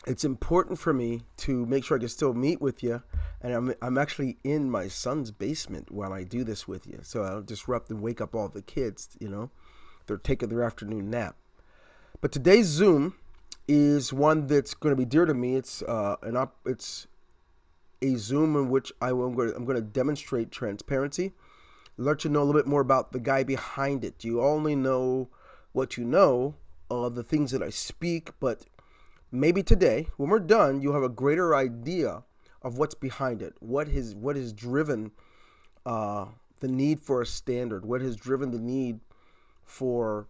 it's important for me to make sure I can still meet with you. And I'm actually in my son's basement while I do this with you. So I'll disrupt and wake up all the kids, They're taking their afternoon nap. But today's Zoom is one that's going to be dear to me. It's a Zoom in which I'm going to demonstrate transparency, let you know a little bit more about the guy behind it. You only know what you know of the things that I speak, but maybe today, when we're done, you'll have a greater idea of what's behind it, what has driven the need for a standard, what has driven the need for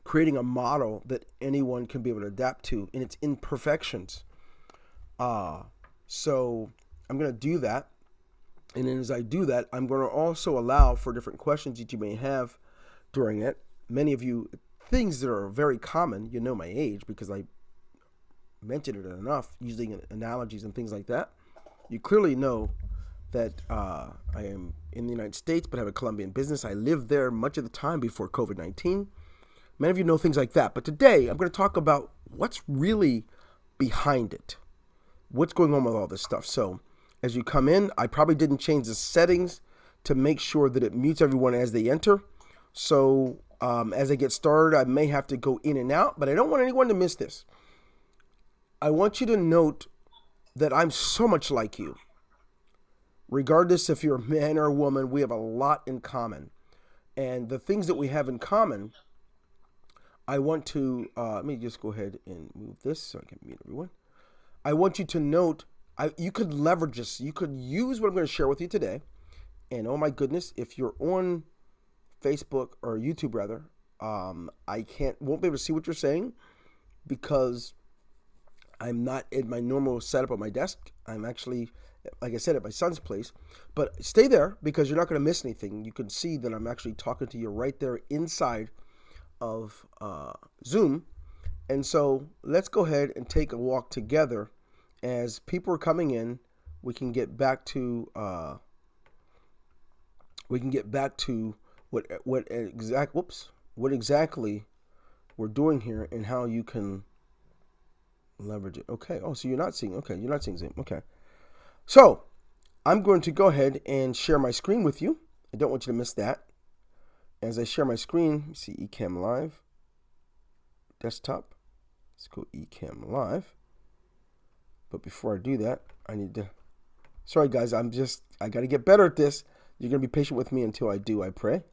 creating a model that anyone can be able to adapt to in its imperfections. So I'm going to do that. And then as I do that, I'm going to also allow for different questions that you may have during it. Many of you, things that are very common, you know my age because I mentioned it enough using analogies and things like that. You clearly know that I am in the United States, but have a Colombian business. I lived there much of the time before COVID-19. Many of you know things like that. But today, I'm going to talk about what's really behind it. What's going on with all this stuff. So as you come in, I probably didn't change the settings to make sure that it mutes everyone as they enter. So as I get started, I may have to go in and out, but I don't want anyone to miss this. I want you to note that I'm so much like you. Regardless if you're a man or a woman, we have a lot in common. And the things that we have in common, I want to, let me just go ahead and move this so I can mute everyone. I want you to note, you could leverage this. You could use what I'm going to share with you today. And oh my goodness, if you're on Facebook or YouTube rather, won't be able to see what you're saying because I'm not in my normal setup at my desk. I'm actually, like I said, at my son's place. But stay there because you're not going to miss anything. You can see that I'm actually talking to you right there inside of Zoom. And so let's go ahead and take a walk together. As people are coming in, we can get back to what exactly we're doing here and how you can leverage it. Okay. Oh, so you're not seeing Zoom. Okay. So I'm going to go ahead and share my screen with you. I don't want you to miss that. As I share my screen, you see Ecamm Live, desktop. Let's go Ecamm Live. But before I do that, sorry guys, I got to get better at this. You're going to be patient with me until I do, I pray.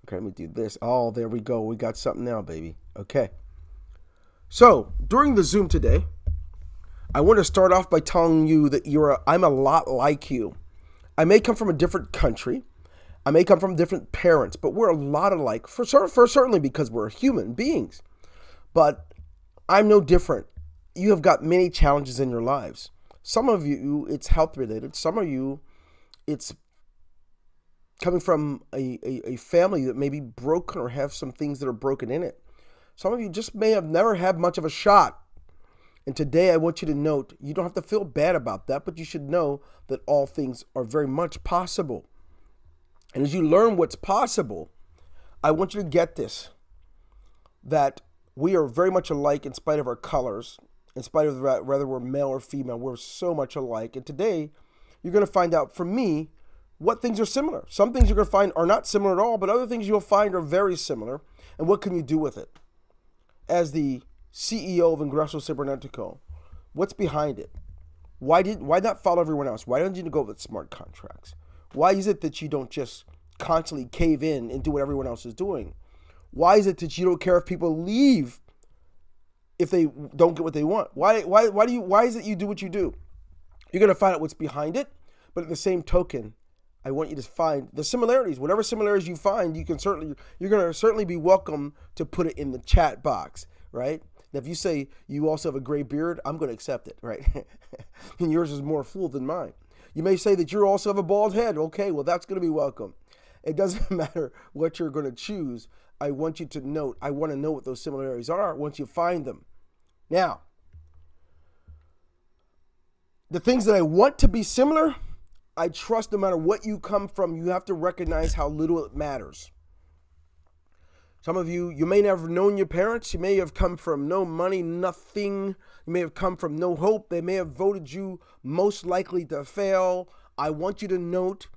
Okay, let me do this. Oh, there we go. We got something now, baby. Okay. So during the Zoom today, I want to start off by telling you that I'm a lot like you. I may come from a different country. I may come from different parents, but we're a lot alike certainly because we're human beings. But I'm no different. You have got many challenges in your lives. Some of you, it's health related. Some of you, it's coming from a family that may be broken or have some things that are broken in it. Some of you just may have never had much of a shot. And today I want you to note, you don't have to feel bad about that, but you should know that all things are very much possible. And as you learn what's possible, I want you to get this, that we are very much alike in spite of our colors, in spite of whether we're male or female. We're so much alike. And today you're going to find out from me what things are similar. Some things you're going to find are not similar at all, but other things you'll find are very similar. And what can you do with it? As the CEO of Ingreso Cybernetico, what's behind it? Why not follow everyone else? Why don't you go with smart contracts? Why is it that you don't just constantly cave in and do what everyone else is doing? Why is it that you don't care if people leave if they don't get what they want? Why is it you do what you do? You're going to find out what's behind it, but at the same token, I want you to find the similarities. Whatever similarities you find, you're going to certainly be welcome to put it in the chat box, right? Now, if you say you also have a gray beard, I'm going to accept it, right? And yours is more full than mine. You may say that you also have a bald head. Okay, well, that's going to be welcome. It doesn't matter what you're going to choose. I want you to note, I want to know what those similarities are once you find them. Now, the things that I want to be similar, I trust no matter what you come from, you have to recognize how little it matters. Some of you, you may never have known your parents. You may have come from no money, nothing. You may have come from no hope. They may have voted you most likely to fail. I want you to note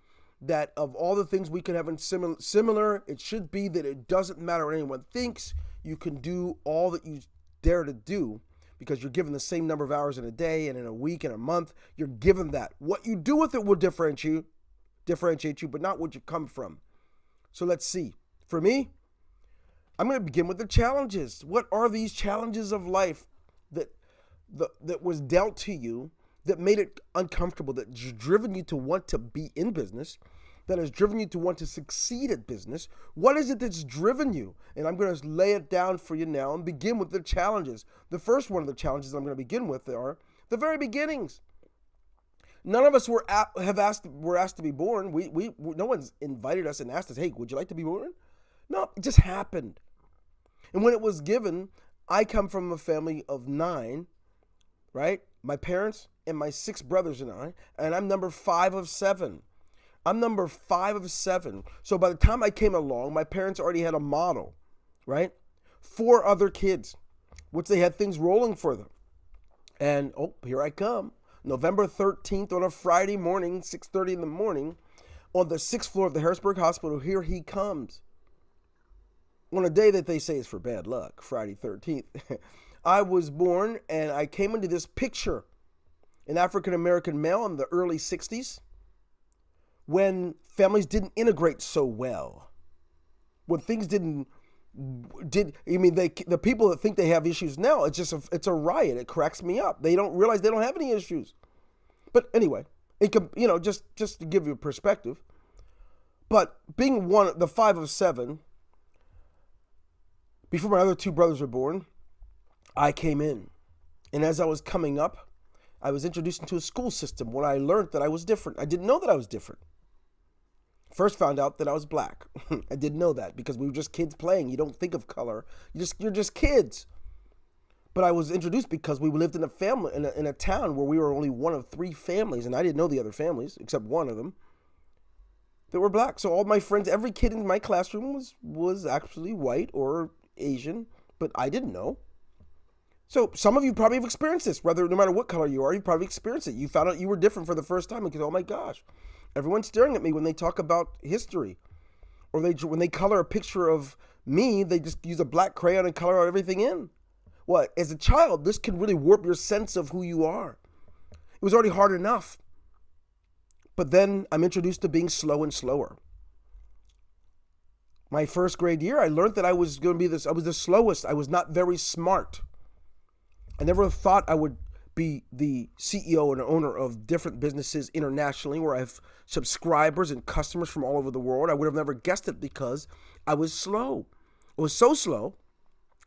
that of all the things we can have in similar, it should be that it doesn't matter what anyone thinks. You can do all that you dare to do because you're given the same number of hours in a day and in a week and a month. You're given that. What you do with it will differentiate you, but not what you come from. So let's see. For me, I'm going to begin with the challenges. What are these challenges of life that was dealt to you that made it uncomfortable, that's driven you to want to be in business, that has driven you to want to succeed at business? What is it that's driven you? And I'm going to lay it down for you now and begin with the challenges. The first one of the challenges I'm going to begin with are the very beginnings. None of us were asked to be born. No one's invited us and asked us, hey, would you like to be born? No, it just happened. And when it was given, I come from a family of 9, right? My parents and my 6 brothers and I'm number 5 of 7. I'm number 5 of 7. So by the time I came along, my parents already had a model, right? 4 other kids, which they had things rolling for them. And, here I come. November 13th on a Friday morning, 6:30 in the morning, on the 6th floor of the Harrisburg Hospital, here he comes. On a day that they say is for bad luck, Friday 13th. I was born and I came into this picture, an African-American male in the early 60s, when families didn't integrate so well. When things the people that think they have issues now, it's a riot. It cracks me up. They don't realize they don't have any issues. But anyway, it can, just to give you a perspective. But being the 5 of 7, before my other 2 brothers were born, I came in. And as I was coming up, I was introduced into a school system where I learned that I was different. I didn't know that I was different. First found out that I was black. I didn't know that because we were just kids playing. You don't think of color. You're just kids. But I was introduced because we lived in a family, in a town where we were only one of 3 families, and I didn't know the other families, except one of them, that were black. So all my friends, every kid in my classroom was actually white or Asian, but I didn't know. So some of you probably have experienced this, no matter what color you are, you probably experienced it. You found out you were different for the first time because, oh my gosh, everyone's staring at me when they talk about history. Or when they color a picture of me, they just use a black crayon and color everything in. Well, as a child, this can really warp your sense of who you are. It was already hard enough. But then I'm introduced to being slow and slower. My first grade year, I learned that I was going to be I was the slowest. I was not very smart. I never thought I would be the CEO and owner of different businesses internationally where I have subscribers and customers from all over the world. I would have never guessed it because I was slow. I was so slow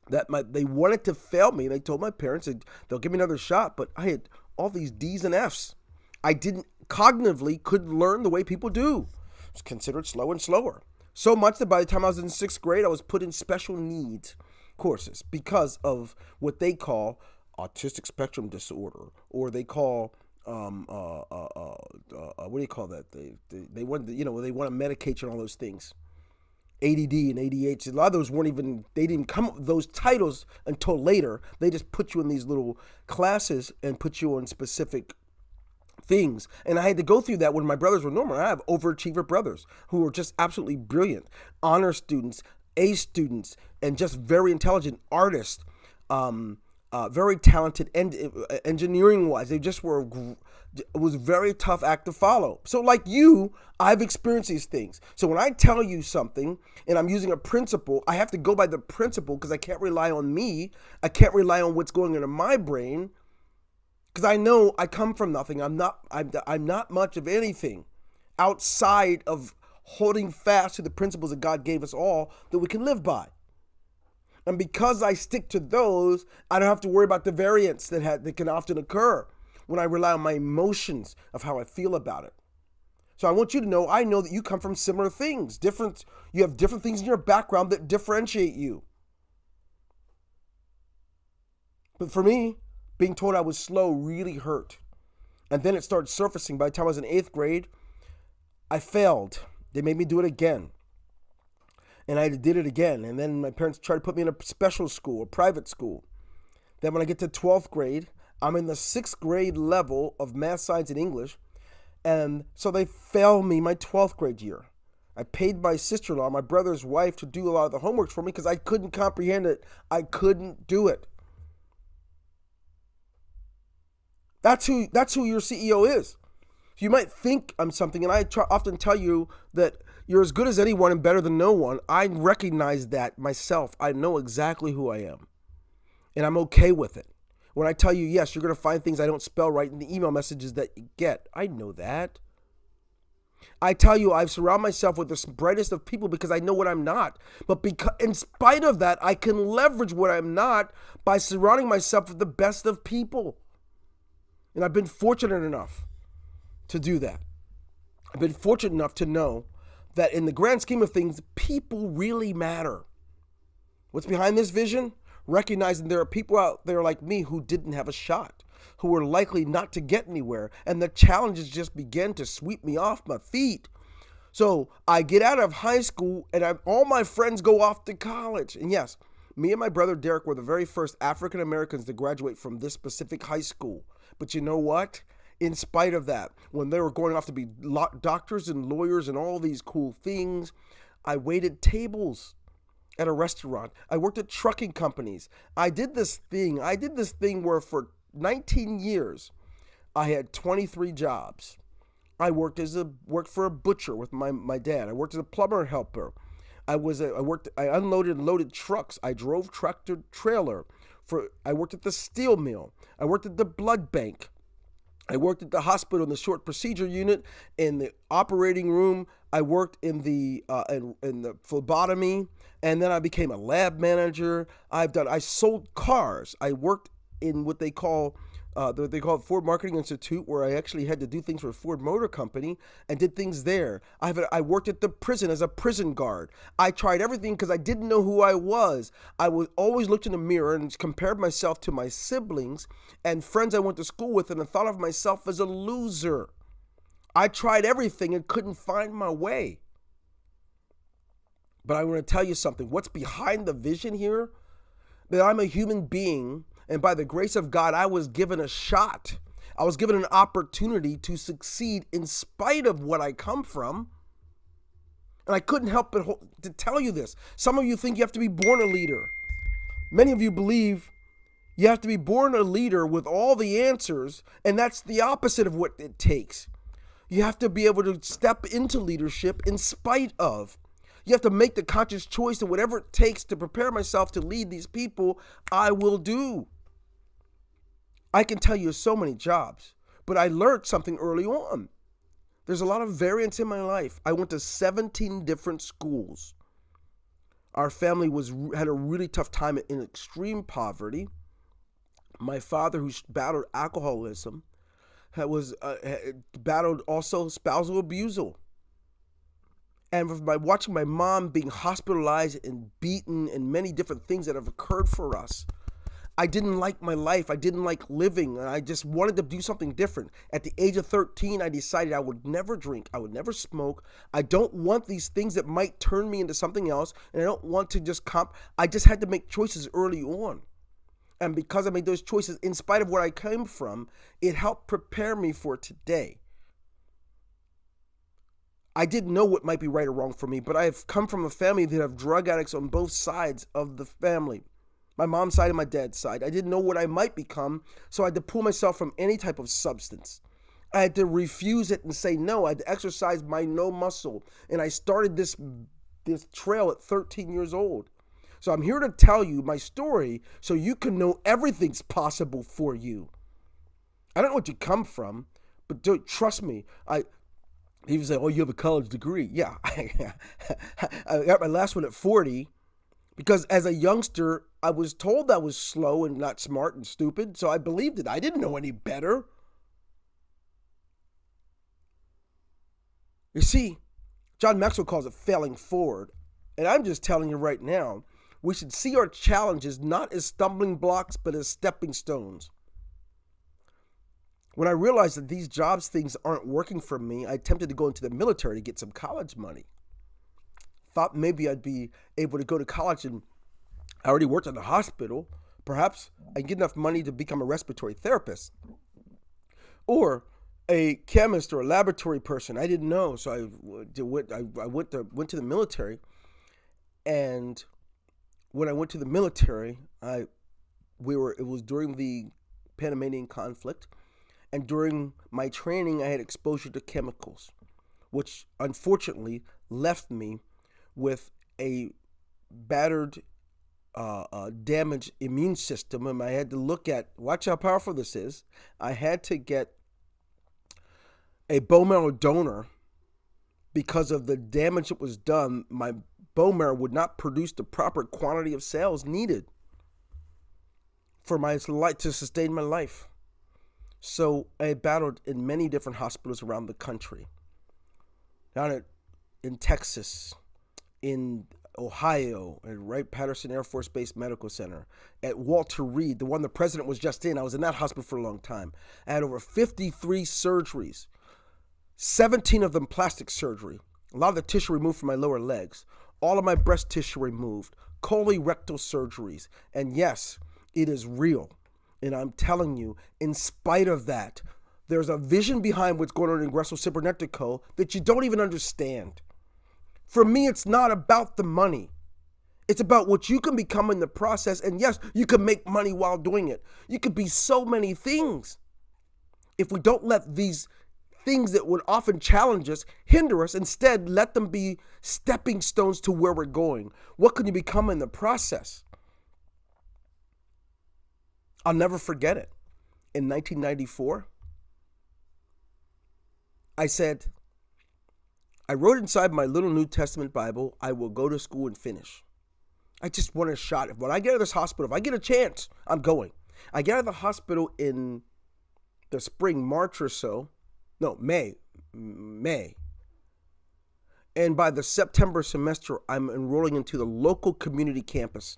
that they wanted to fail me. They told my parents they'll give me another shot, but I had all these D's and F's. I cognitively couldn't learn the way people do. I was considered slow and slower. So much that by the time I was in 6th grade, I was put in special needs courses because of what they call autistic spectrum disorder, or they call what do you call that? They want they want to medicate you and all those things. ADD and ADHD. A lot of those they didn't come up with those titles until later. They just put you in these little classes and put you on specific things. And I had to go through that when my brothers were normal. I have overachiever brothers who were just absolutely brilliant, honor students, A students, and just very intelligent artists. Very talented engineering-wise. They just were. It was a very tough act to follow. So like you, I've experienced these things. So when I tell you something and I'm using a principle, I have to go by the principle because I can't rely on me. I can't rely on what's going into my brain because I know I come from nothing. I'm not much of anything outside of holding fast to the principles that God gave us all that we can live by. And because I stick to those, I don't have to worry about the variance that can often occur when I rely on my emotions of how I feel about it. So I want you to know, I know that you come from similar things. You have different things in your background that differentiate you. But for me, being told I was slow really hurt. And then it started surfacing. By the time I was in 8th grade, I failed. They made me do it again. And I did it again. And then my parents tried to put me in a special school, a private school. Then when I get to 12th grade, I'm in the 6th grade level of math, science, and English. And so they failed me my 12th grade year. I paid my sister-in-law, my brother's wife, to do a lot of the homework for me because I couldn't comprehend it. I couldn't do it. That's who your CEO is. You might think I'm something, and I often tell you that you're as good as anyone and better than no one. I recognize that myself. I know exactly who I am, and I'm okay with it. When I tell you, yes, you're going to find things I don't spell right in the email messages that you get. I know that. I tell you, I've surrounded myself with the brightest of people because I know what I'm not. But in spite of that, I can leverage what I'm not by surrounding myself with the best of people. And I've been fortunate enough to do that. I've been fortunate enough to know that in the grand scheme of things, people really matter. What's behind this vision? Recognizing there are people out there like me who didn't have a shot, who were likely not to get anywhere, and the challenges just began to sweep me off my feet. So I get out of high school, and all my friends go off to college. And yes, me and my brother Derek were the very first African Americans to graduate from this specific high school. But you know what? In spite of that, when they were going off to be doctors and lawyers and all these cool things, I waited tables at a restaurant. I worked at trucking companies. I did this thing where for 19 years, I had 23 jobs. I worked for a butcher with my dad. I worked as a plumber helper. I unloaded and loaded trucks. I drove tractor trailer. I worked at the steel mill. I worked at the blood bank. I worked at the hospital in the short procedure unit, in the operating room. I worked in the phlebotomy, and then I became a lab manager. I sold cars. I worked in what they call Ford Marketing Institute, where I actually had to do things for Ford Motor Company and did things there. I worked at the prison as a prison guard. I tried everything because I didn't know who I was. I was always looked in the mirror and compared myself to my siblings and friends I went to school with, and I thought of myself as a loser. I tried everything and couldn't find my way. But I want to tell you something. What's behind the vision here? That I'm a human being, and by the grace of God, I was given a shot. I was given an opportunity to succeed in spite of what I come from. And I couldn't help but to tell you this. Some of you think you have to be born a leader. Many of you believe you have to be born a leader with all the answers, and that's the opposite of what it takes. You have to be able to step into leadership in spite of. You have to make the conscious choice that whatever it takes to prepare myself to lead these people, I will do. I can tell you so many jobs, but I learned something early on. There's a lot of variance in my life. I went to 17 different schools. Our family had a really tough time in extreme poverty. My father, who battled alcoholism, battled also spousal abuse. And by watching my mom being hospitalized and beaten and many different things that have occurred for us, I didn't like my life. I didn't like living. I just wanted to do something different. At the age of 13, I decided I would never drink. I would never smoke. I don't want these things that might turn me into something else. And I don't want to just I just had to make choices early on. And because I made those choices, in spite of where I came from, it helped prepare me for today. I didn't know what might be right or wrong for me, but I have come from a family that have drug addicts on both sides of the family. My mom's side and my dad's side. I didn't know what I might become, so I had to pull myself from any type of substance. I had to refuse it and say no. I had to exercise my no muscle. And I started this trail at 13 years old. So I'm here to tell you my story so you can know everything's possible for you. I don't know what you come from, but trust me. People say, oh, you have a college degree. Yeah, I got my last one at 40 because as a youngster, I was told I was slow and not smart and stupid, so I believed it. I didn't know any better. You see, John Maxwell calls it failing forward. And I'm just telling you right now, we should see our challenges not as stumbling blocks, but as stepping stones. When I realized that these jobs things aren't working for me, I attempted to go into the military to get some college money. thought maybe I'd be able to go to college, and I already worked at the hospital. Perhaps I get enough money to become a respiratory therapist or a chemist or a laboratory person. I didn't know, so I went to the military, and when I went to the military, it was during the Panamanian conflict, and during my training, I had exposure to chemicals, which unfortunately left me with a battered, damaged immune system, and I had to watch how powerful this is. I had to get a bone marrow donor because of the damage that was done. My bone marrow would not produce the proper quantity of cells needed for my life to sustain my life. So I battled in many different hospitals around the country, in Texas, in Ohio, at Wright-Patterson Air Force Base Medical Center, at Walter Reed, the one the president was just in. I was in that hospital for a long time. I had over 53 surgeries, 17 of them plastic surgery, a lot of the tissue removed from my lower legs, all of my breast tissue removed, colorectal surgeries. And yes, it is real. And I'm telling you, in spite of that, there's a vision behind what's going on in Ingreso Cybernetico that you don't even understand. For me, it's not about the money. It's about what you can become in the process. And yes, you can make money while doing it. You could be so many things if we don't let these things that would often challenge us hinder us. Instead, let them be stepping stones to where we're going. What can you become in the process? I'll never forget it. In 1994, I wrote inside my little New Testament Bible, I will go to school and finish. I just want a shot. When I get out of this hospital, if I get a chance, I'm going. I get out of the hospital in the spring, March or so. No, May. And by the September semester, I'm enrolling into the local community campus.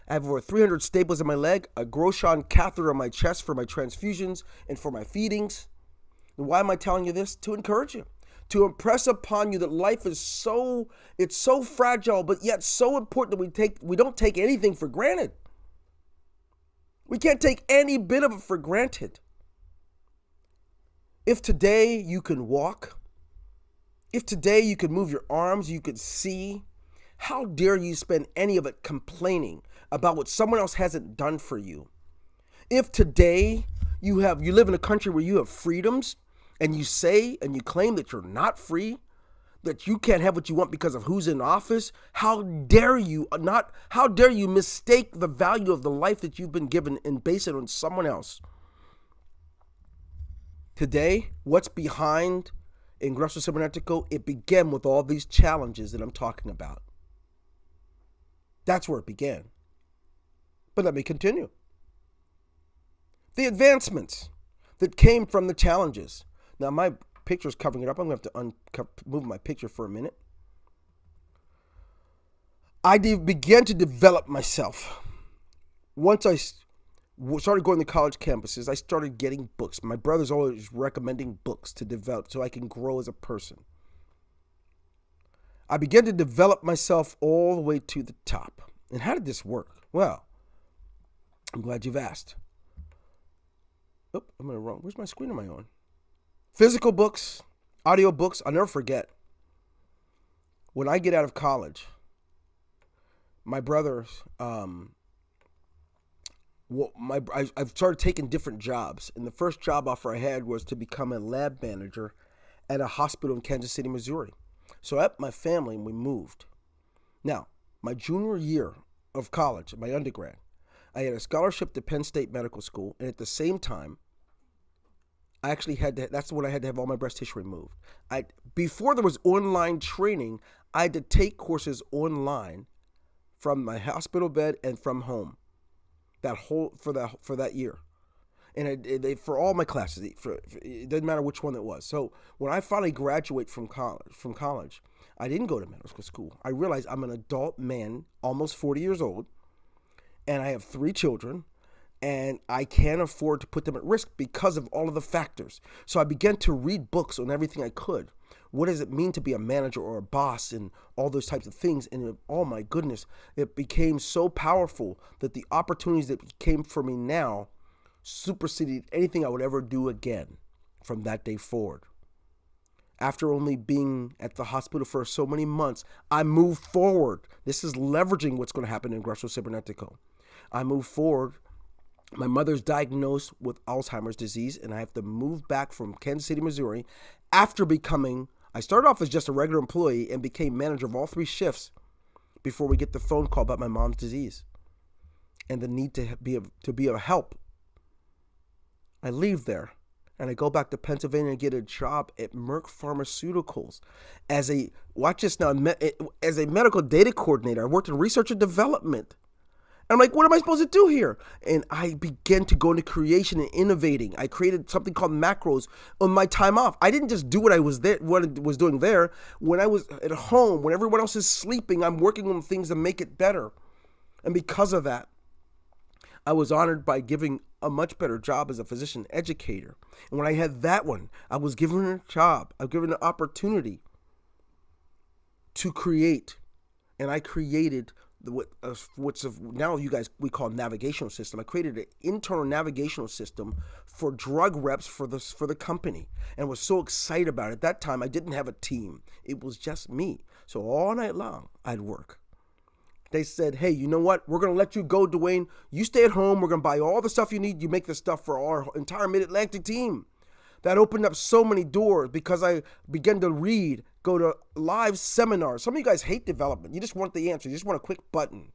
I have over 300 staples in my leg, a Grosjean catheter on my chest for my transfusions and for my feedings. And why am I telling you this? To encourage you. To impress upon you that life is so fragile, but yet so important that we don't take anything for granted. We can't take any bit of it for granted. If today you can walk, if today you can move your arms, you could see, how dare you spend any of it complaining about what someone else hasn't done for you? If today you live in a country where you have freedoms, and you say and you claim that you're not free, that you can't have what you want because of who's in office, how dare you mistake the value of the life that you've been given and base it on someone else? Today, what's behind Ingreso Cybernetico? It began with all these challenges that I'm talking about. That's where it began. But let me continue. The advancements that came from the challenges. Now, my picture's covering it up. I'm going to have to move my picture for a minute. I began to develop myself. Once I started going to college campuses, I started getting books. My brother's always recommending books to develop so I can grow as a person. I began to develop myself all the way to the top. And how did this work? Well, I'm glad you've asked. Oh, I'm in the wrong. Where's my screen am I on? Physical books, audio books. I'll never forget. When I get out of college, my brothers, I've started taking different jobs. And the first job offer I had was to become a lab manager at a hospital in Kansas City, Missouri. So I met my family and we moved. Now, my junior year of college, my undergrad, I had a scholarship to Penn State Medical School. And at the same time, I actually that's when I had to have all my breast tissue removed. Before there was online training, I had to take courses online from my hospital bed and from home. For that year. And for all my classes, it doesn't matter which one it was. So when I finally graduate from college, I didn't go to medical school. I realized I'm an adult man, almost 40 years old, and I have 3 children, and I can't afford to put them at risk because of all of the factors. So I began to read books on everything I could. what does it mean to be a manager or a boss and all those types of things. And oh my goodness, it became so powerful that the opportunities that came for me now superseded anything I would ever do again from that day forward. After only being at the hospital for so many months, I moved forward. This is leveraging what's going to happen in Ingreso Cybernetico. I moved forward. My mother's diagnosed with Alzheimer's disease, and I have to move back from Kansas City, Missouri, after I started off as just a regular employee and became manager of all 3 shifts before we get the phone call about my mom's disease and the need to be of help. I leave there and I go back to Pennsylvania and get a job at Merck Pharmaceuticals as a medical data coordinator. I worked in research and development. And I'm like, what am I supposed to do here? And I began to go into creation and innovating. I created something called macros on my time off. I didn't just do what I was doing there. When I was at home, when everyone else is sleeping, I'm working on things to make it better. And because of that, I was honored by giving a much better job as a physician educator. And when I had that one, I was given a job. I was given an opportunity to create. And I created what's now we call navigational system. I created an internal navigational system for drug reps for the company, and was so excited about it. At that time, I didn't have a team; it was just me. So all night long, I'd work. They said, "Hey, you know what? We're gonna let you go, Dwayne. You stay at home. We're gonna buy all the stuff you need. You make the stuff for our entire Mid-Atlantic team." That opened up so many doors because I began to read, go to live seminars. Some of you guys hate development. You just want the answer. You just want a quick button.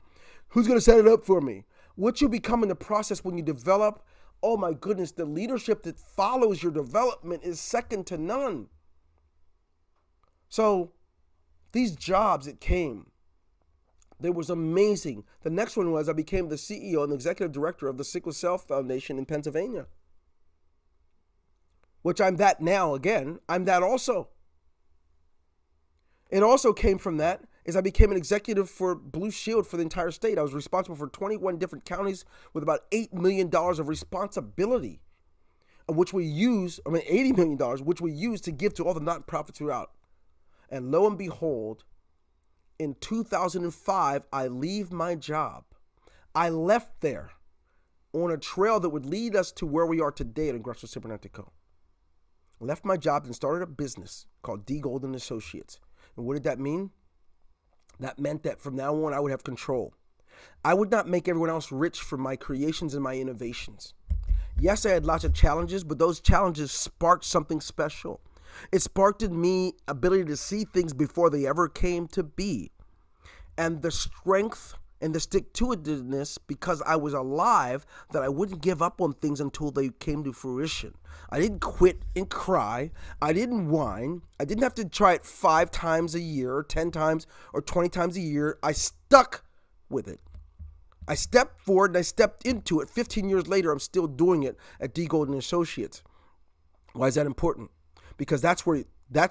Who's going to set it up for me? What you become in the process when you develop, oh my goodness, the leadership that follows your development is second to none. So these jobs that came, they was amazing. The next one was I became the CEO and the executive director of the Sickle Cell Foundation in Pennsylvania. Which I'm that now again. I'm that also. It also came from that is I became an executive for Blue Shield for the entire state. I was responsible for 21 different counties with about $8 million of responsibility, which we use, $80 million, which we use to give to all the nonprofits throughout. And lo and behold, in 2005, I leave my job. I left there on a trail that would lead us to where we are today at Ingreso Cybernetico. Left my job and started a business called D. Golden Associates. And what did that mean? That meant that from now on, I would have control. I would not make everyone else rich for my creations and my innovations. Yes, I had lots of challenges, but those challenges sparked something special. It sparked in me ability to see things before they ever came to be. And the strength and the stick-to-itiveness, because I was alive, that I wouldn't give up on things until they came to fruition. I didn't quit and cry. I didn't whine. I didn't have to try it 5 times a year or 10 times or 20 times a year. I stuck with it. I stepped forward and I stepped into it. 15 years later, I'm still doing it at D. Golden Associates. Why is that important? Because that's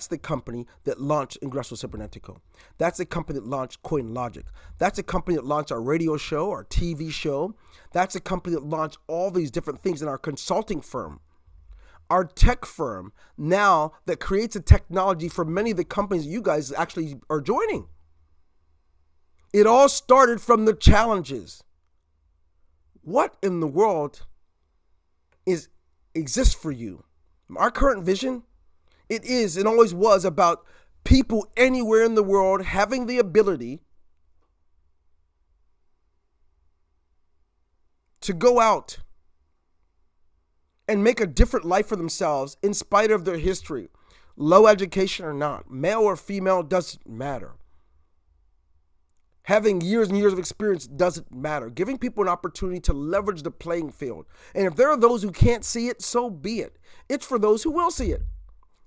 the company that launched Ingreso Cybernetico. That's the company that launched CoinLogic. That's the company that launched our radio show, our TV show. That's the company that launched all these different things in our consulting firm. Our tech firm now that creates a technology for many of the companies that you guys actually are joining. It all started from the challenges. What in the world exists for you? Our current vision, it is and always was about people anywhere in the world having the ability to go out and make a different life for themselves in spite of their history, low education or not, male or female, doesn't matter. Having years and years of experience doesn't matter. Giving people an opportunity to leverage the playing field. And if there are those who can't see it, so be it. It's for those who will see it.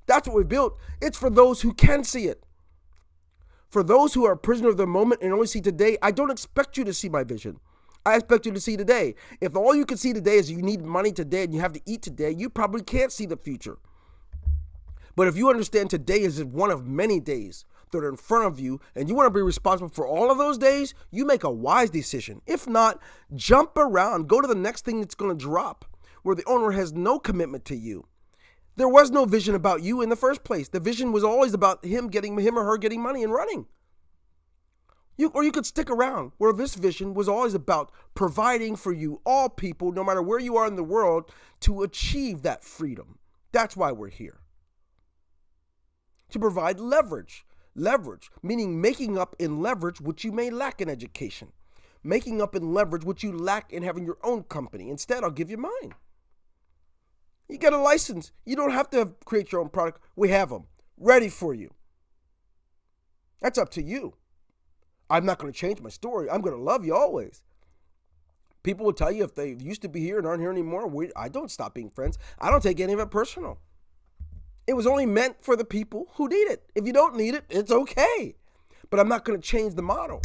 That's what we built. It's for those who can see it. For those who are a prisoner of the moment and only see today, I don't expect you to see my vision. I expect you to see today. If all you can see today is you need money today and you have to eat today, you probably can't see the future. But if you understand today is one of many days that are in front of you and you want to be responsible for all of those days, you make a wise decision. If not, jump around, go to the next thing that's going to drop where the owner has no commitment to you. There was no vision about you in the first place. The vision was always about him or her getting money and running. Or you could stick around where this vision was always about providing for you, all people, no matter where you are in the world, to achieve that freedom. That's why we're here. To provide leverage. Leverage, meaning making up in leverage what you may lack in education. Making up in leverage what you lack in having your own company. Instead, I'll give you mine. You get a license. You don't have to create your own product. We have them ready for you. That's up to you. I'm not going to change my story. I'm going to love you always. People will tell you if they used to be here and aren't here anymore, I don't stop being friends. I don't take any of it personal. It was only meant for the people who need it. If you don't need it, it's okay. But I'm not going to change the model.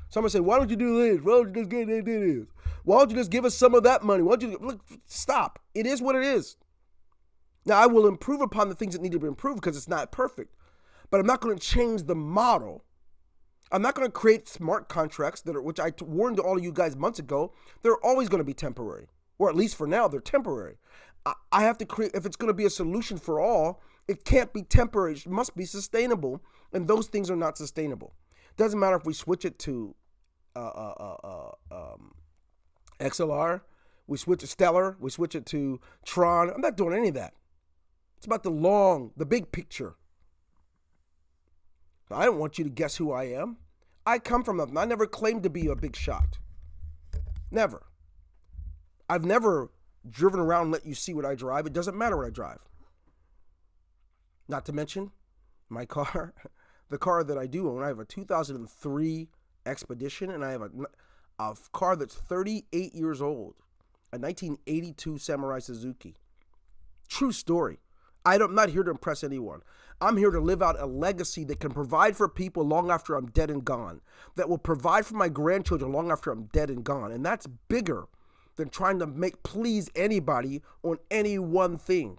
Someone say, why don't you do this? Why don't you just get this? Why don't you just give us some of that money? Why don't you look? Stop. It is what it is. Now, I will improve upon the things that need to be improved because it's not perfect. But I'm not going to change the model. I'm not going to create smart contracts which I warned all of you guys months ago. They're always going to be temporary, or at least for now, they're temporary. I have to create, if it's going to be a solution for all, it can't be temporary. It must be sustainable, and those things are not sustainable. Doesn't matter if we switch it to XLR, we switch to Stellar, we switch it to Tron. I'm not doing any of that. It's about the big picture. I don't want you to guess who I am. I come from nothing. I never claimed to be a big shot. Never. I've never driven around and let you see what I drive. It doesn't matter what I drive. Not to mention my car, the car that I do own. I have a 2003 Expedition, and I have a car that's 38 years old, a 1982 Samurai Suzuki. True story. I'm not here to impress anyone. I'm here to live out a legacy that can provide for people long after I'm dead and gone, that will provide for my grandchildren long after I'm dead and gone. And that's bigger than trying to please anybody on any one thing.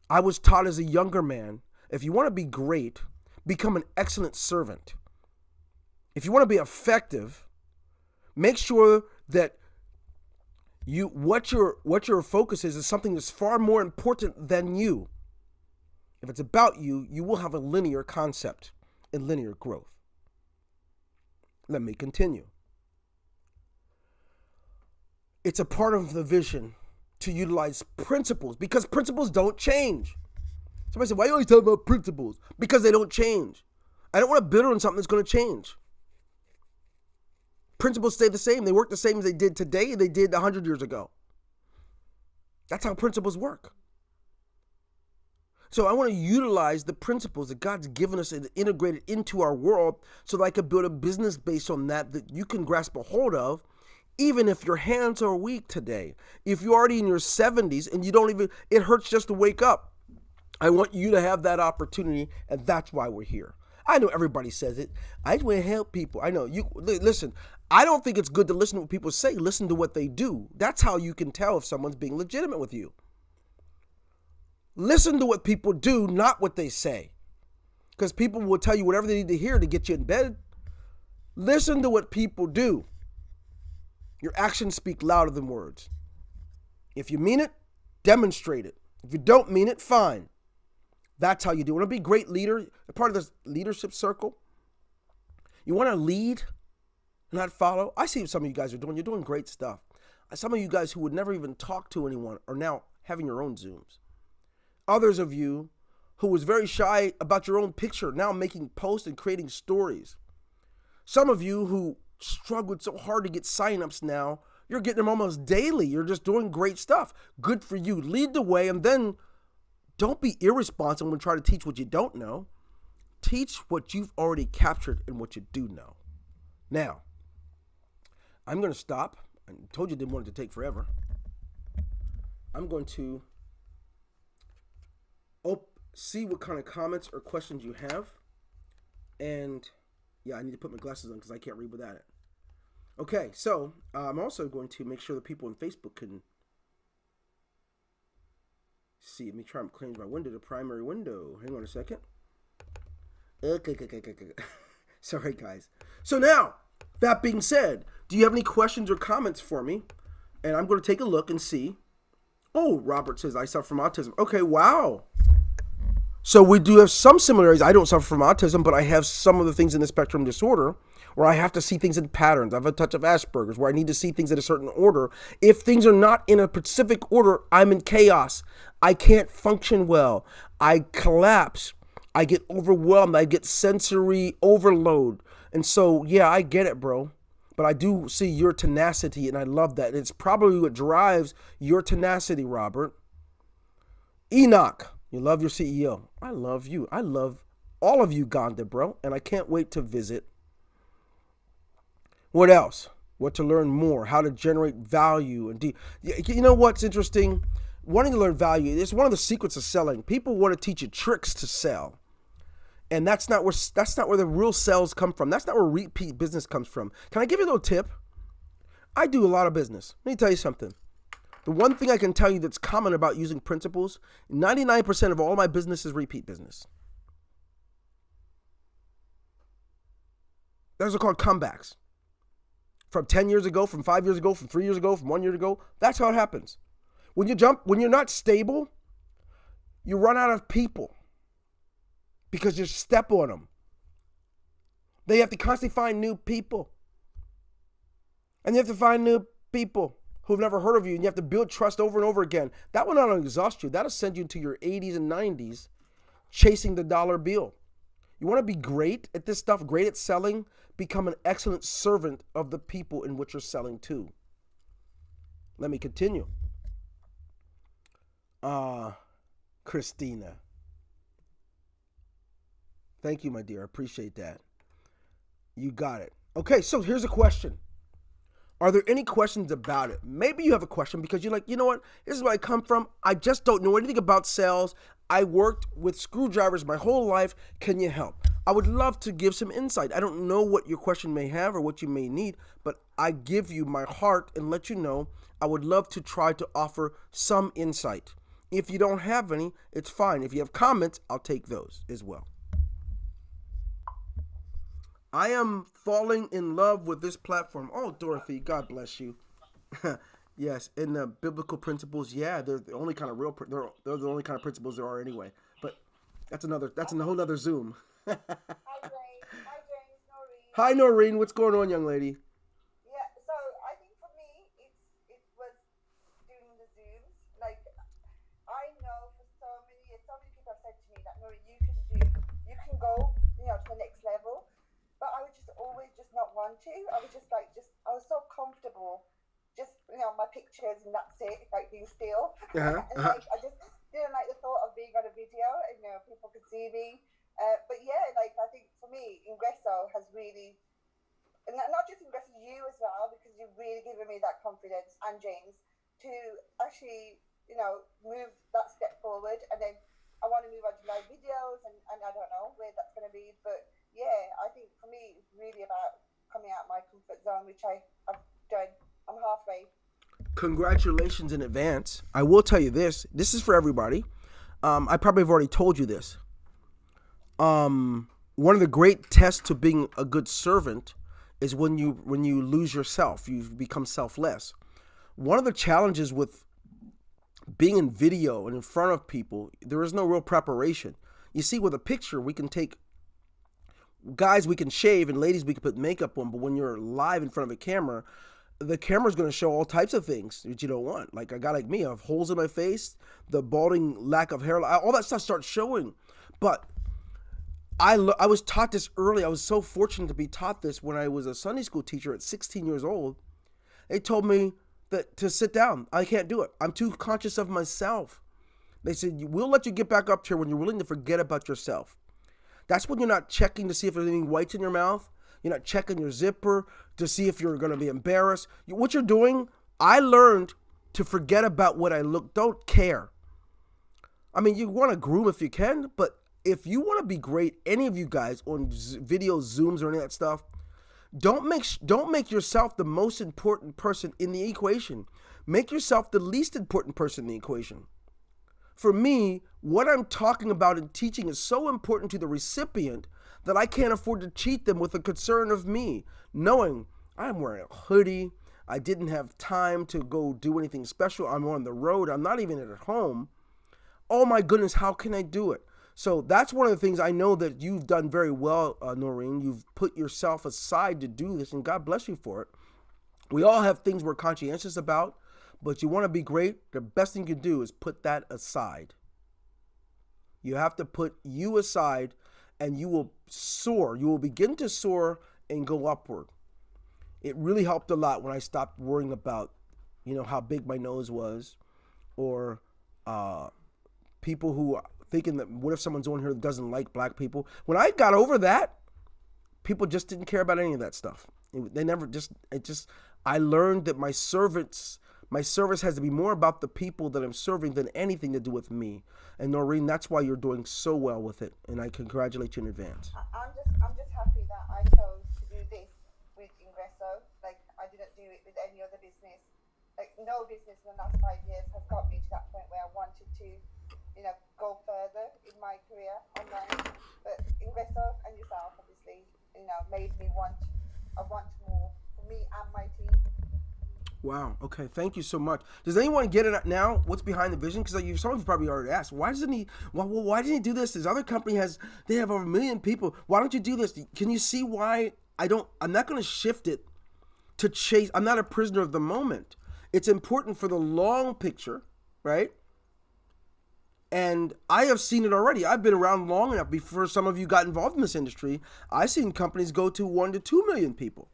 I was taught as a younger man, if you want to be great, become an excellent servant. If you want to be effective, make sure that what your focus is something that's far more important than you. If it's about you, you will have a linear concept and linear growth. Let me continue. It's a part of the vision to utilize principles, because principles don't change. Somebody said, why are you always talking about principles? Because they don't change. I don't want to build on something that's going to change. Principles stay the same. They work the same as they did today and they did 100 years ago. That's how principles work. So I want to utilize the principles that God's given us and integrate it into our world so that I could build a business based on that you can grasp a hold of, even if your hands are weak today. If you're already in your 70s and it hurts just to wake up. I want you to have that opportunity, and that's why we're here. I know everybody says it. I just want to help people. I know you. Listen, I don't think it's good to listen to what people say. Listen to what they do. That's how you can tell if someone's being legitimate with you. Listen to what people do, not what they say. Because people will tell you whatever they need to hear to get you in bed. Listen to what people do. Your actions speak louder than words. If you mean it, demonstrate it. If you don't mean it, fine. That's how you do it. Want to be a great leader, a part of this leadership circle? You want to lead, not follow? I see what some of you guys are doing. You're doing great stuff. Some of you guys who would never even talk to anyone are now having your own Zooms. Others of you who was very shy about your own picture, now making posts and creating stories. Some of you who struggled so hard to get signups now, you're getting them almost daily. You're just doing great stuff. Good for you. Lead the way, and then don't be irresponsible and try to teach what you don't know. Teach what you've already captured and what you do know. Now, I'm going to stop. I told you I didn't want it to take forever. I'm going to see what kind of comments or questions you have. And yeah, I need to put my glasses on because I can't read without it. Okay, so I'm also going to make sure that people on Facebook can see. Let me try and change my window to primary window. Hang on a second. Okay. Sorry, guys. So now, that being said, do you have any questions or comments for me? And I'm going to take a look and see Oh, Robert says, I suffer from autism. Okay, wow. So we do have some similarities. I don't suffer from autism, but I have some of the things in the spectrum disorder where I have to see things in patterns. I have a touch of Asperger's where I need to see things in a certain order. If things are not in a specific order, I'm in chaos. I can't function well. I collapse. I get overwhelmed. I get sensory overload. And so, yeah, I get it, bro. But I do see your tenacity, and I love that. It's probably what drives your tenacity, Robert. Enoch, you love your CEO. I love you. I love all of you, Uganda, bro. And I can't wait to visit. What else? What to learn more? How to generate value. And you know what's interesting? Wanting to learn value is one of the secrets of selling. People want to teach you tricks to sell. And that's not where the real sales come from. That's not where repeat business comes from. Can I give you a little tip? I do a lot of business. Let me tell you something. The one thing I can tell you that's common about using principles, 99% of all my business is repeat business. Those are called comebacks. From 10 years ago, from 5 years ago, from 3 years ago, from 1 year ago. That's how it happens. When you're not stable, you run out of people because you step on them. They have to constantly find new people. And you have to find new people who've never heard of you, and you have to build trust over and over again. That will not only exhaust you, that'll send you into your 80s and 90s chasing the dollar bill. You want to be great at this stuff, great at selling, become an excellent servant of the people in which you're selling to. Let me continue. Christina. Thank you, my dear. I appreciate that. You got it. Okay, so here's a question. Are there any questions about it? Maybe you have a question because you're like, you know what? This is where I come from. I just don't know anything about sales. I worked with screwdrivers my whole life. Can you help? I would love to give some insight. I don't know what your question may have or what you may need, but I give you my heart and let you know I would love to try to offer some insight. If you don't have any, it's fine. If you have comments, I'll take those as well. I am falling in love with this platform. Oh, Dorothy, God bless you. Yes, in the biblical principles, yeah, they're the only kind of real. They're the only kind of principles there are anyway. But that's a whole other Zoom. Hi, James. Hi, James. Noreen. Hi, Noreen. What's going on, young lady? Yeah. So I think for me, it was doing the zooms. Like I know for so many years, so many people have said to me that Noreen, you can go, to the next level. But I would just always just not want to. I was just like, I was so comfortable, just my pictures and that's it, like being still. Uh-huh, And uh-huh. like I just didn't like the thought of being on a video and people could see me. But yeah, like I think for me, Ingreso has really, and not just Ingreso, you as well, because you've really given me that confidence, and James, to actually, move that step forward. And then I want to move on to live videos, and I don't know where that's going to be. But yeah, I think for me, it's really about coming out of my comfort zone, which I've done. I'm halfway. Congratulations in advance. I will tell you this. This is for everybody. I probably have already told you this. One of the great tests to being a good servant is when you lose yourself, you become selfless. One of the challenges with being in video and in front of people, there is no real preparation. You see, with a picture, we can take guys, we can shave, and ladies, we can put makeup on. But when you're live in front of a camera, the camera's going to show all types of things that you don't want. Like a guy like me, I have holes in my face, the balding, lack of hair, all that stuff starts showing. But I was taught this early. I was so fortunate to be taught this when I was a Sunday school teacher at 16 years old. They told me that to sit down. I can't do it. I'm too conscious of myself. They said, we'll let you get back up here when you're willing to forget about yourself. That's when you're not checking to see if there's anything white in your mouth. You're not checking your zipper to see if you're going to be embarrassed. What you're doing, I learned to forget about what I look. Don't care. I mean, you want to groom if you can, but if you want to be great, any of you guys on video Zooms or any of that stuff, don't make yourself the most important person in the equation. Make yourself the least important person in the equation. For me, what I'm talking about and teaching is so important to the recipient that I can't afford to cheat them with a concern of me, knowing I'm wearing a hoodie, I didn't have time to go do anything special. I'm on the road. I'm not even at home. Oh my goodness, how can I do it? So that's one of the things I know that you've done very well, Noreen. You've put yourself aside to do this, and God bless you for it. We all have things we're conscientious about, but you want to be great. The best thing you can do is put that aside. You have to put you aside, and you will soar. You will begin to soar and go upward. It really helped a lot when I stopped worrying about, how big my nose was, or people who thinking that what if someone's on here that doesn't like black people. When I got over that, people just didn't care about any of that stuff. They never I learned that my service has to be more about the people that I'm serving than anything to do with me. And Noreen, that's why you're doing so well with it, and I congratulate you in advance. I'm just happy that I chose to do this with Ingreso. Like, I didn't do it with any other business. Like, no business in the last 5 years has got me to that point where I wanted to, go further in my career online. But Ingreso and yourself, obviously, made me want more for me and my team. Wow. Okay. Thank you so much. Does anyone get it now? What's behind the vision? Because some of you probably already asked, why doesn't he? Why didn't he do this? This other company they have over 1 million people. Why don't you do this? Can you see why I'm not going to shift it to chase. I'm not a prisoner of the moment. It's important for the long picture, right? And I have seen it already. I've been around long enough before some of you got involved in this industry. I've seen companies go to 1 to 2 million people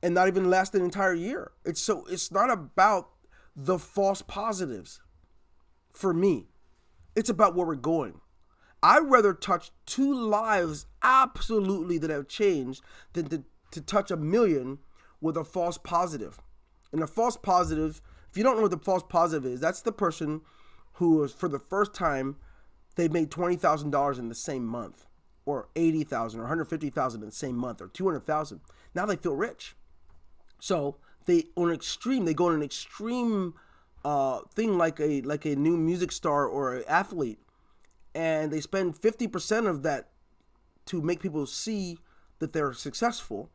and not even last an entire year. It's not about the false positives for me. It's about where we're going. I'd rather touch 2 lives absolutely that have changed than to touch 1 million with a false positive. And a false positive, if you don't know what the false positive is, that's the person who is, for the first time, they made $20,000 in the same month, or $80,000 or $150,000 in the same month, or $200,000. Now they feel rich. So they go on an extreme thing like a new music star or an athlete, and they spend 50% of that to make people see that they're successful,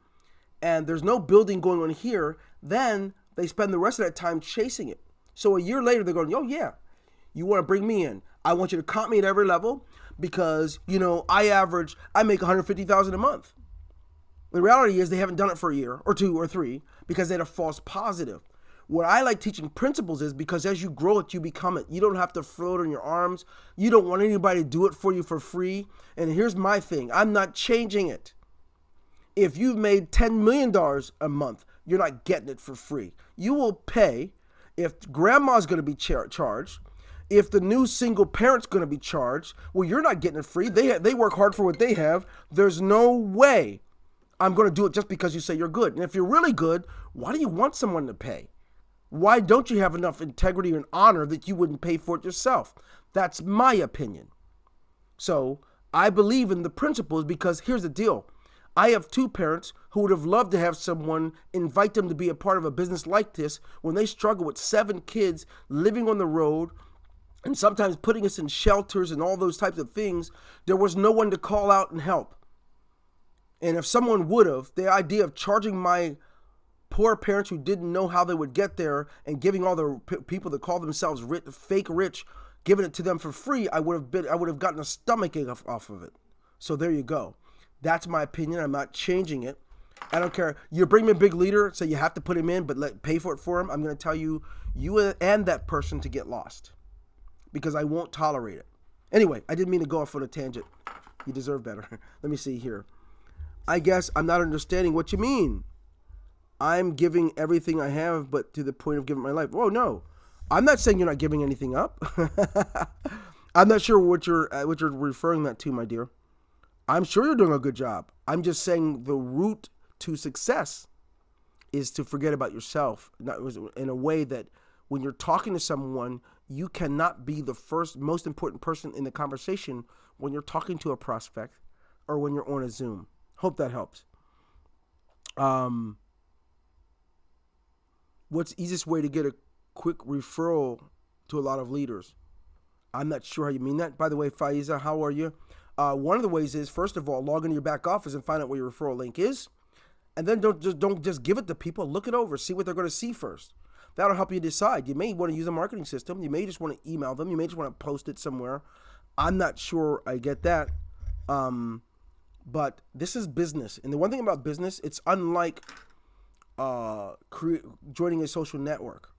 and there's no building going on here. Then they spend the rest of that time chasing it. So a year later, they're going, oh yeah, you want to bring me in? I want you to comp me at every level because I make $150,000 a month. The reality is they haven't done it for a year or 2 or 3 because they had a false positive. What I like teaching principles is because as you grow it, you become it. You don't have to float on your arms. You don't want anybody to do it for you for free. And here's my thing. I'm not changing it. If you've made $10 million a month, you're not getting it for free. You will pay if grandma's going to be charged. If the new single parent's going to be charged, well, you're not getting it free. They work hard for what they have. There's no way I'm going to do it just because you say you're good. And if you're really good, why do you want someone to pay? Why don't you have enough integrity and honor that you wouldn't pay for it yourself? That's my opinion. So I believe in the principles because here's the deal. I have 2 parents who would have loved to have someone invite them to be a part of a business like this when they struggle with 7 kids living on the road and sometimes putting us in shelters and all those types of things. There was no one to call out and help. And if someone would have, the idea of charging my poor parents who didn't know how they would get there and giving all the people that call themselves fake rich, giving it to them for free, I would have gotten a stomachache off of it. So there you go. That's my opinion. I'm not changing it. I don't care. You bring me a big leader, say you have to put him in, but pay for it for him. I'm going to tell you and that person to get lost because I won't tolerate it. Anyway, I didn't mean to go off on a tangent. You deserve better. Let me see here. I guess I'm not understanding what you mean. I'm giving everything I have, but to the point of giving my life. Oh, no. I'm not saying you're not giving anything up. I'm not sure what you're referring that to, my dear. I'm sure you're doing a good job. I'm just saying the route to success is to forget about yourself, not in a way that when you're talking to someone, you cannot be the most important person in the conversation when you're talking to a prospect or when you're on a Zoom. Hope that helps. What's the easiest way to get a quick referral to a lot of leaders? I'm not sure how you mean that. By the way, Faiza, how are you? One of the ways is, first of all, log into your back office and find out where your referral link is. And then don't just give it to people. Look it over. See what they're going to see first. That'll help you decide. You may want to use a marketing system. You may just want to email them. You may just want to post it somewhere. I'm not sure I get that. But this is business. And the one thing about business, it's unlike joining a social network.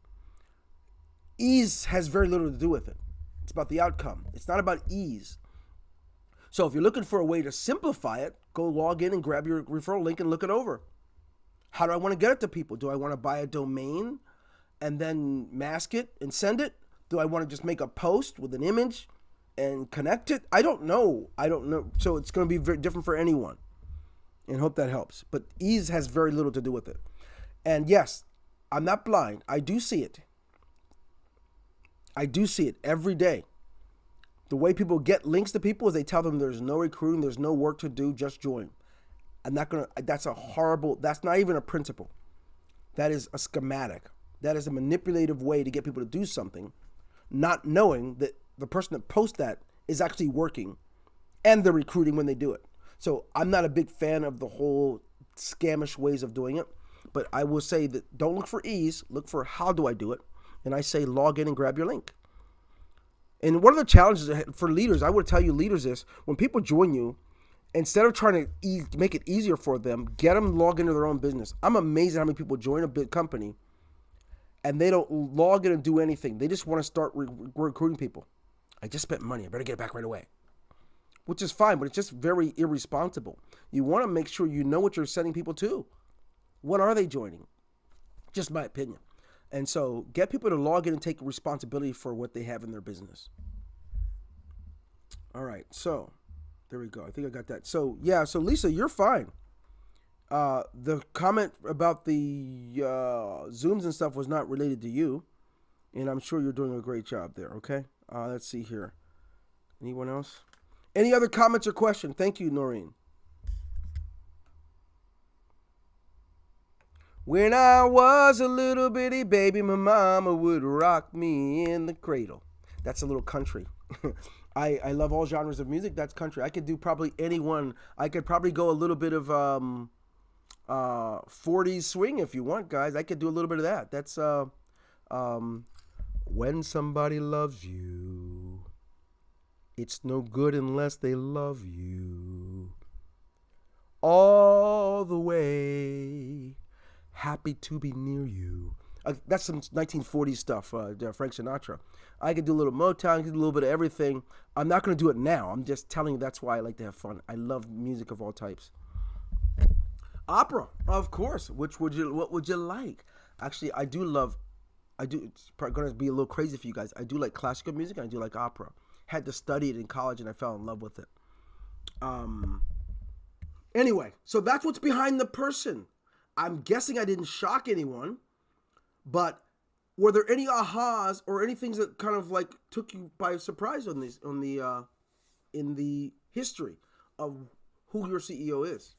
Ease has very little to do with it. It's about the outcome. It's not about ease. So if you're looking for a way to simplify it, go log in and grab your referral link and look it over. How do I want to get it to people? Do I want to buy a domain and then mask it and send it? Do I want to just make a post with an image and connect it? I don't know. So it's going to be very different for anyone. And hope that helps. But ease has very little to do with it. And yes, I'm not blind. I do see it. I do see it every day. The way people get links to people is they tell them there's no recruiting, there's no work to do, just join. That's not even a principle. That is a schematic. That is a manipulative way to get people to do something, not knowing that the person that posts that is actually working and they're recruiting when they do it. So I'm not a big fan of the whole scamish ways of doing it, but I will say that don't look for ease, look for how do I do it. And I say log in and grab your link. And one of the challenges for leaders, I would tell you leaders is when people join you, instead of trying to make it easier for them, get them log into their own business. I'm amazed at how many people join a big company and they don't log in and do anything. They just want to start recruiting people. I just spent money. I better get it back right away. Which is fine, but it's just very irresponsible. You want to make sure you know what you're sending people to. What are they joining? Just my opinion. And so get people to log in and take responsibility for what they have in their business. All right, so there we go. I think I got that. So yeah, so Lisa, you're fine. The comment about the Zooms and stuff was not related to you, and I'm sure you're doing a great job there. Okay, let's see here. Anyone else? Any other comments or questions? Thank you, Noreen. When I was a little bitty baby, my mama would rock me in the cradle. That's a little country. I love all genres of music. That's country. I could do probably any one. I could probably go a little bit of 40s swing if you want, guys. I could do a little bit of that. That's when somebody loves you, it's no good unless they love you all the way. Happy to be near you. That's some 1940s stuff, Frank Sinatra. I could do a little Motown, I could do a little bit of everything. I'm not going to do it now. I'm just telling you that's why I like to have fun. I love music of all types. Opera, of course. What would you like? Actually, it's probably going to be a little crazy for you guys. I do like classical music and I do like opera. Had to study it in college and I fell in love with it. Anyway, so that's what's behind the person. I'm guessing I didn't shock anyone, but were there any ahas or any things that kind of like took you by surprise in the history of who your CEO is?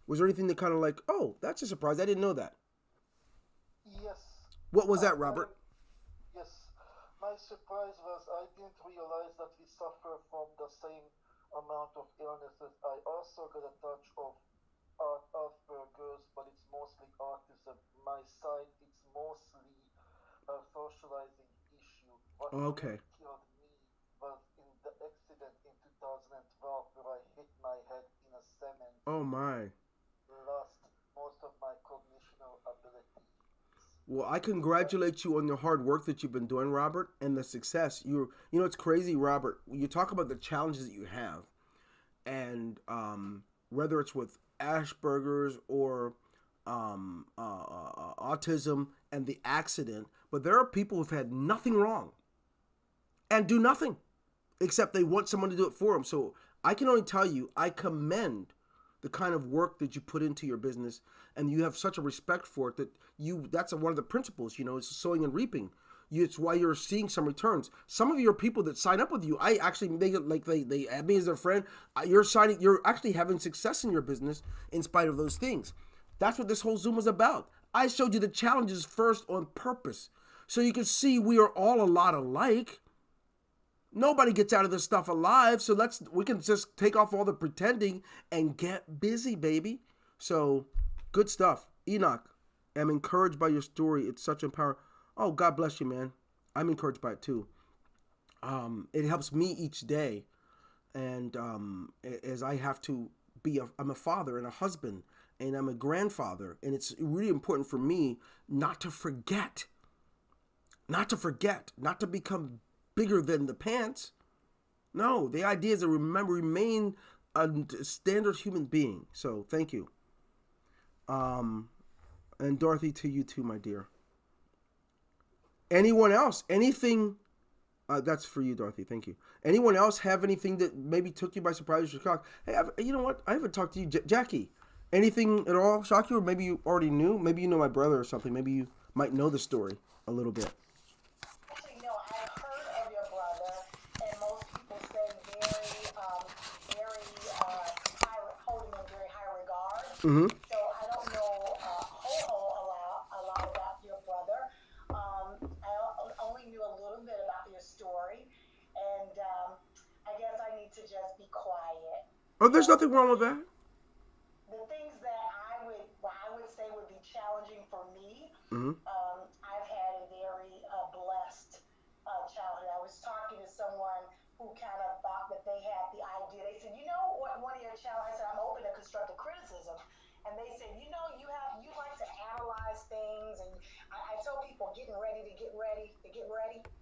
Was there anything that kind of like, oh, that's a surprise, I didn't know that? Yes. What was that, Robert? Yes. My surprise was I didn't realize that we suffer from the same amount of illnesses. I also got a touch of Asperger's, but it's mostly autism. My side, it's mostly a socializing issue. What Okay. really killed me was in the accident in 2012 where I hit my head in a cement. Oh my. Lost most of my cognitional abilities. Well, I congratulate you on the hard work that you've been doing, Robert, and the success. You know, it's crazy, Robert. You talk about the challenges that you have, and whether it's with Asperger's or autism and the accident, but there are people who've had nothing wrong and do nothing except they want someone to do it for them. So I can only tell you, I commend the kind of work that you put into your business, and you have such a respect for it that's one of the principles, it's sowing and reaping. It's why you're seeing some returns. Some of your people that sign up with you, I actually they add me as their friend. You're actually having success in your business in spite of those things. That's what this whole Zoom was about. I showed you the challenges first on purpose, so you can see we are all a lot alike. Nobody gets out of this stuff alive, so we can just take off all the pretending and get busy, baby. So Good stuff. Enoch, I'm encouraged by your story. It's such empowering. Oh, God bless you, man. I'm encouraged by it too. It helps me each day. And as I have to I'm a father and a husband and I'm a grandfather. And it's really important for me not to forget, not to become bigger than the pants. No, the idea is to remain a standard human being. So thank you. And Dorothy, to you too, my dear. Anyone else? Anything? That's for you, Dorothy. Thank you. Anyone else have anything that maybe took you by surprise or shocked? Hey, you know what? I haven't talked to you, Jackie. Anything at all shock you, or maybe you already knew? Maybe you know my brother or something. Maybe you might know the story a little bit. Actually, no, I've heard of your brother, and most people say very hold him in very high regard. Mm-hmm. So I don't know a lot about your brother. I only knew a little bit about your story, and I guess I need to just be quiet. Oh, there's nothing wrong with that. The things that I would say would be challenging for me. Mm-hmm. I've had a very blessed childhood. I was talking to someone who kind of thought that they had the idea. They said, you know what, one of your challenges, I said, I'm open to constructive criticism. And they said, you know, you like to analyze things. And I tell people getting ready to get ready.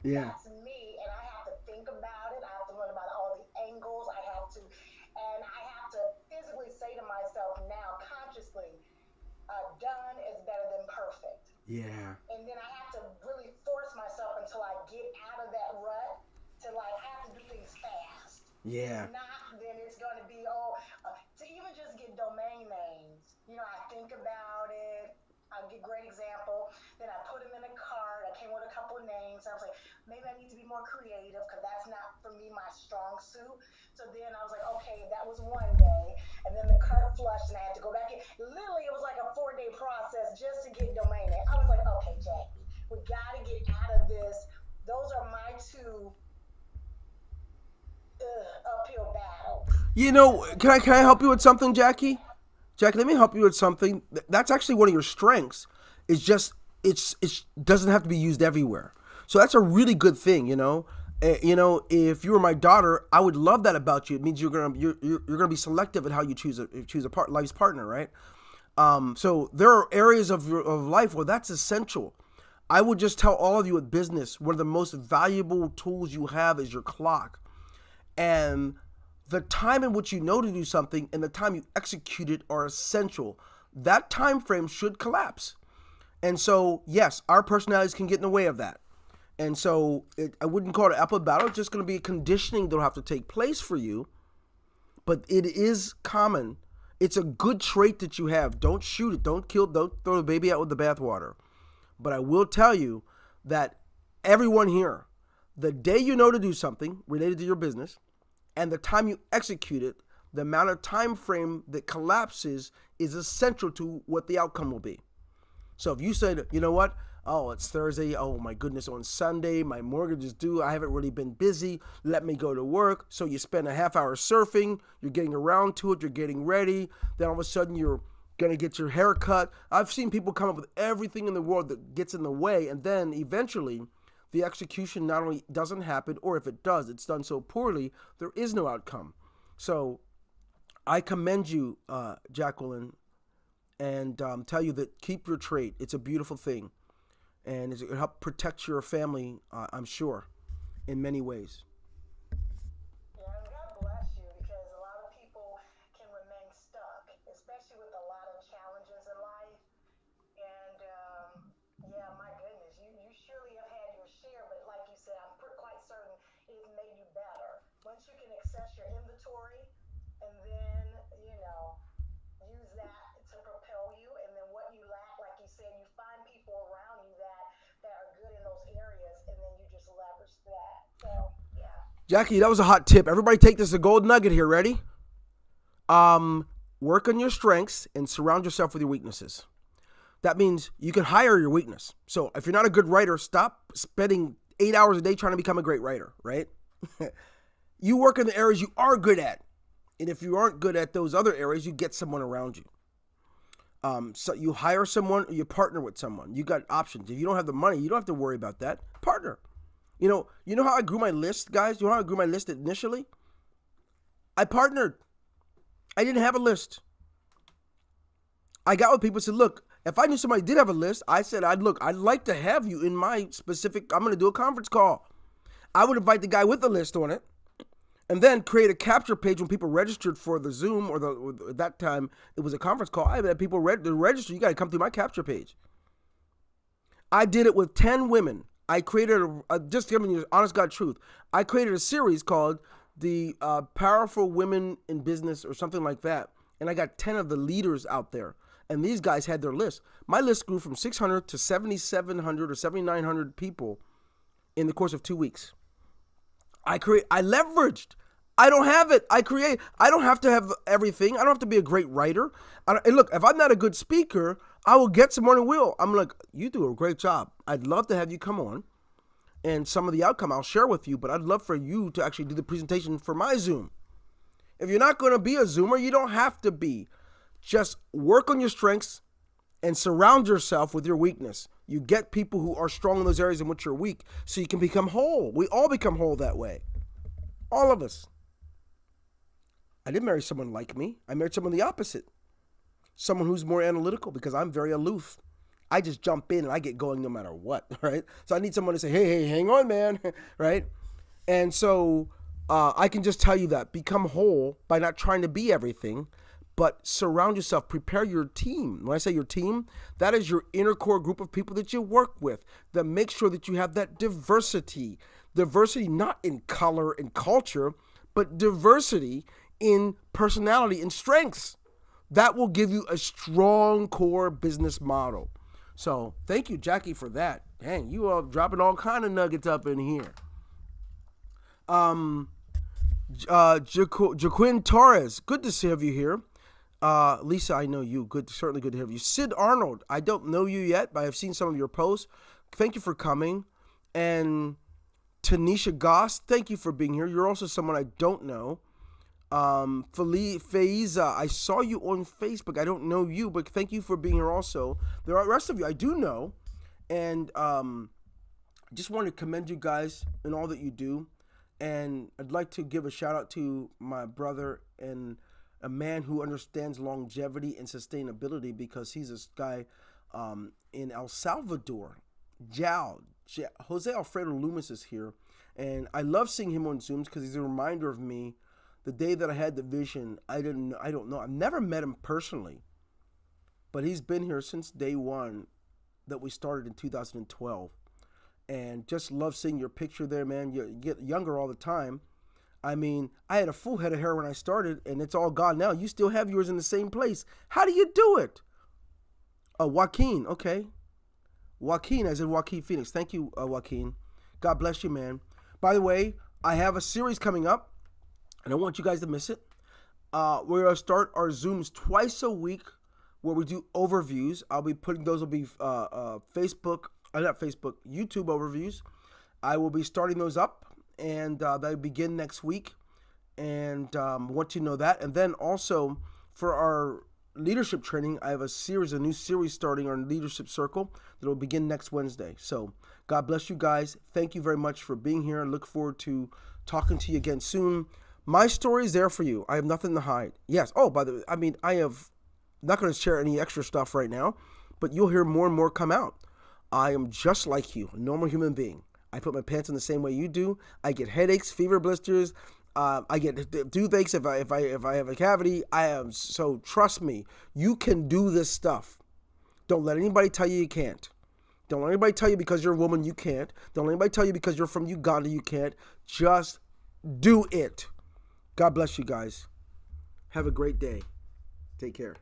Yeah. That's me. And I have to think about it. I have to learn about all the angles. And I have to physically say to myself now, consciously, done is better than perfect. Yeah. And then I have to really force myself until I get out of that rut to like have to do things fast. Yeah. If not, then it's going to be to even just get domain names. You know, I think about it. I'll give a great example. Then I put them in a card. I came with a couple of names. I was like, maybe I need to be more creative because that's not for me my strong suit. So then I was like, okay, that was one day. And then the card flushed and I had to go back in. Literally, it was like a 4-day process just to get domain name. I was like, okay, Jackie, we got to get out of this. Those are my two uphill battles. You know, can I help you with something, Jackie? Jackie, let me help you with something. That's actually one of your strengths. It's just it doesn't have to be used everywhere. So that's a really good thing, you know. If you were my daughter, I would love that about you. It means you're gonna be selective in how you choose a life's partner, right? So there are areas of life where that's essential. I would just tell all of you at business, one of the most valuable tools you have is your clock, and the time in which you know to do something and the time you execute it are essential. That time frame should collapse. And so, yes, our personalities can get in the way of that. And so I wouldn't call it an uphill battle. It's just going to be a conditioning that will have to take place for you. But it is common. It's a good trait that you have. Don't shoot it. Don't throw the baby out with the bathwater. But I will tell you that everyone here, the day you know to do something related to your business, and the time you execute it, the amount of time frame that collapses is essential to what the outcome will be. So if you said, you know what? Oh, it's Thursday. Oh my goodness, on Sunday, my mortgage is due. I haven't really been busy. Let me go to work. So you spend a half hour surfing. You're getting around to it. You're getting ready. Then all of a sudden you're going to get your hair cut. I've seen people come up with everything in the world that gets in the way. And then eventually the execution not only doesn't happen, or if it does, it's done so poorly, there is no outcome. So I commend you, Jacqueline, and tell you that keep your trait. It's a beautiful thing. And it'll help protect your family, I'm sure, in many ways. Yeah, and God bless you, because a lot of people can remain stuck, especially with a lot of challenges in life. And yeah, my goodness, you surely have had your share, but like you said, I'm quite certain it's made you better. Once you can access your inventory and then, use that to propel you, and then what you lack, like you said, you find people around you that are good in those areas, and then you just leverage that. So, yeah. Jackie, that was a hot tip. Everybody take this as a gold nugget here. Ready? Work on your strengths and surround yourself with your weaknesses. That means you can hire your weakness. So if you're not a good writer, stop spending 8 hours a day trying to become a great writer, right? You work in the areas you are good at. And if you aren't good at those other areas, you get someone around you. So you hire someone or you partner with someone. You got options. If you don't have the money, you don't have to worry about that. Partner. You know how I grew my list, guys? You know how I grew my list initially? I partnered. I didn't have a list. I got with people and said, look, if I knew somebody did have a list, I said, I'd like to have you in my specific, I'm going to do a conference call. I would invite the guy with the list on it and then create a capture page when people registered for the Zoom or at that time it was a conference call. I had people register. You got to come through my capture page. I did it with 10 women. I created, just giving you honest God truth, I created a series called the Powerful Women in Business or something like that. And I got 10 of the leaders out there. And these guys had their list. My list grew from 600 to 7,700 or 7,900 people in the course of 2 weeks. I leveraged. I don't have it. I don't have to have everything. I don't have to be a great writer. And look, if I'm not a good speaker, I will get someone who will. I'm like, you do a great job. I'd love to have you come on. And some of the outcome I'll share with you, but I'd love for you to actually do the presentation for my Zoom. If you're not going to be a Zoomer, you don't have to be. Just work on your strengths and surround yourself with your weakness. You get people who are strong in those areas in which you're weak so you can become whole. We all become whole that way. All of us. I didn't marry someone like me. I married someone the opposite. Someone who's more analytical because I'm very aloof. I just jump in and I get going no matter what, right? So I need someone to say, hey, hang on, man, right? And so I can just tell you that. Become whole by not trying to be everything, but surround yourself. Prepare your team. When I say your team, that is your inner core group of people that you work with that make sure that you have that diversity. Diversity not in color and culture, but diversity in personality and strengths. That will give you a strong core business model. So thank you, Jackie, for that. Dang, you are dropping all kind of nuggets up in here. Jaquin Torres, good to have you here. Lisa, I know you. Certainly good to have you. Sid Arnold, I don't know you yet, but I've seen some of your posts. Thank you for coming. And Tanisha Goss, thank you for being here. You're also someone I don't know. Faiza, I saw you on Facebook. I don't know you, but thank you for being here also. The rest of you I do know. And I just want to commend you guys in all that you do. And I'd like to give a shout out to my brother and a man who understands longevity and sustainability because he's this guy in El Salvador. Jose Alfredo Loomis is here. And I love seeing him on Zooms because he's a reminder of me. The day that I had the vision, I don't know. I've never met him personally, but he's been here since day one that we started in 2012. And just love seeing your picture there, man. You get younger all the time. I mean, I had a full head of hair when I started, and it's all gone now. You still have yours in the same place. How do you do it? Joaquin, okay. Joaquin, I said Joaquin Phoenix. Thank you, Joaquin. God bless you, man. By the way, I have a series coming up. I don't want you guys to miss it. We're going to start our Zooms twice a week where we do overviews. I'll be putting those will be YouTube overviews. I will be starting those up and they begin next week. And want you to know that. And then also for our leadership training, I have a new series starting our leadership circle that will begin next Wednesday. So God bless you guys. Thank you very much for being here. I look forward to talking to you again soon. My story is there for you. I have nothing to hide. Yes. Oh, by the way, I mean, not going to share any extra stuff right now, but you'll hear more and more come out. I am just like you, a normal human being. I put my pants on the same way you do. I get headaches, fever blisters. I get toothaches if I have a cavity. So trust me, you can do this stuff. Don't let anybody tell you you can't. Don't let anybody tell you because you're a woman you can't. Don't let anybody tell you because you're from Uganda you can't. Just do it. God bless you guys. Have a great day. Take care.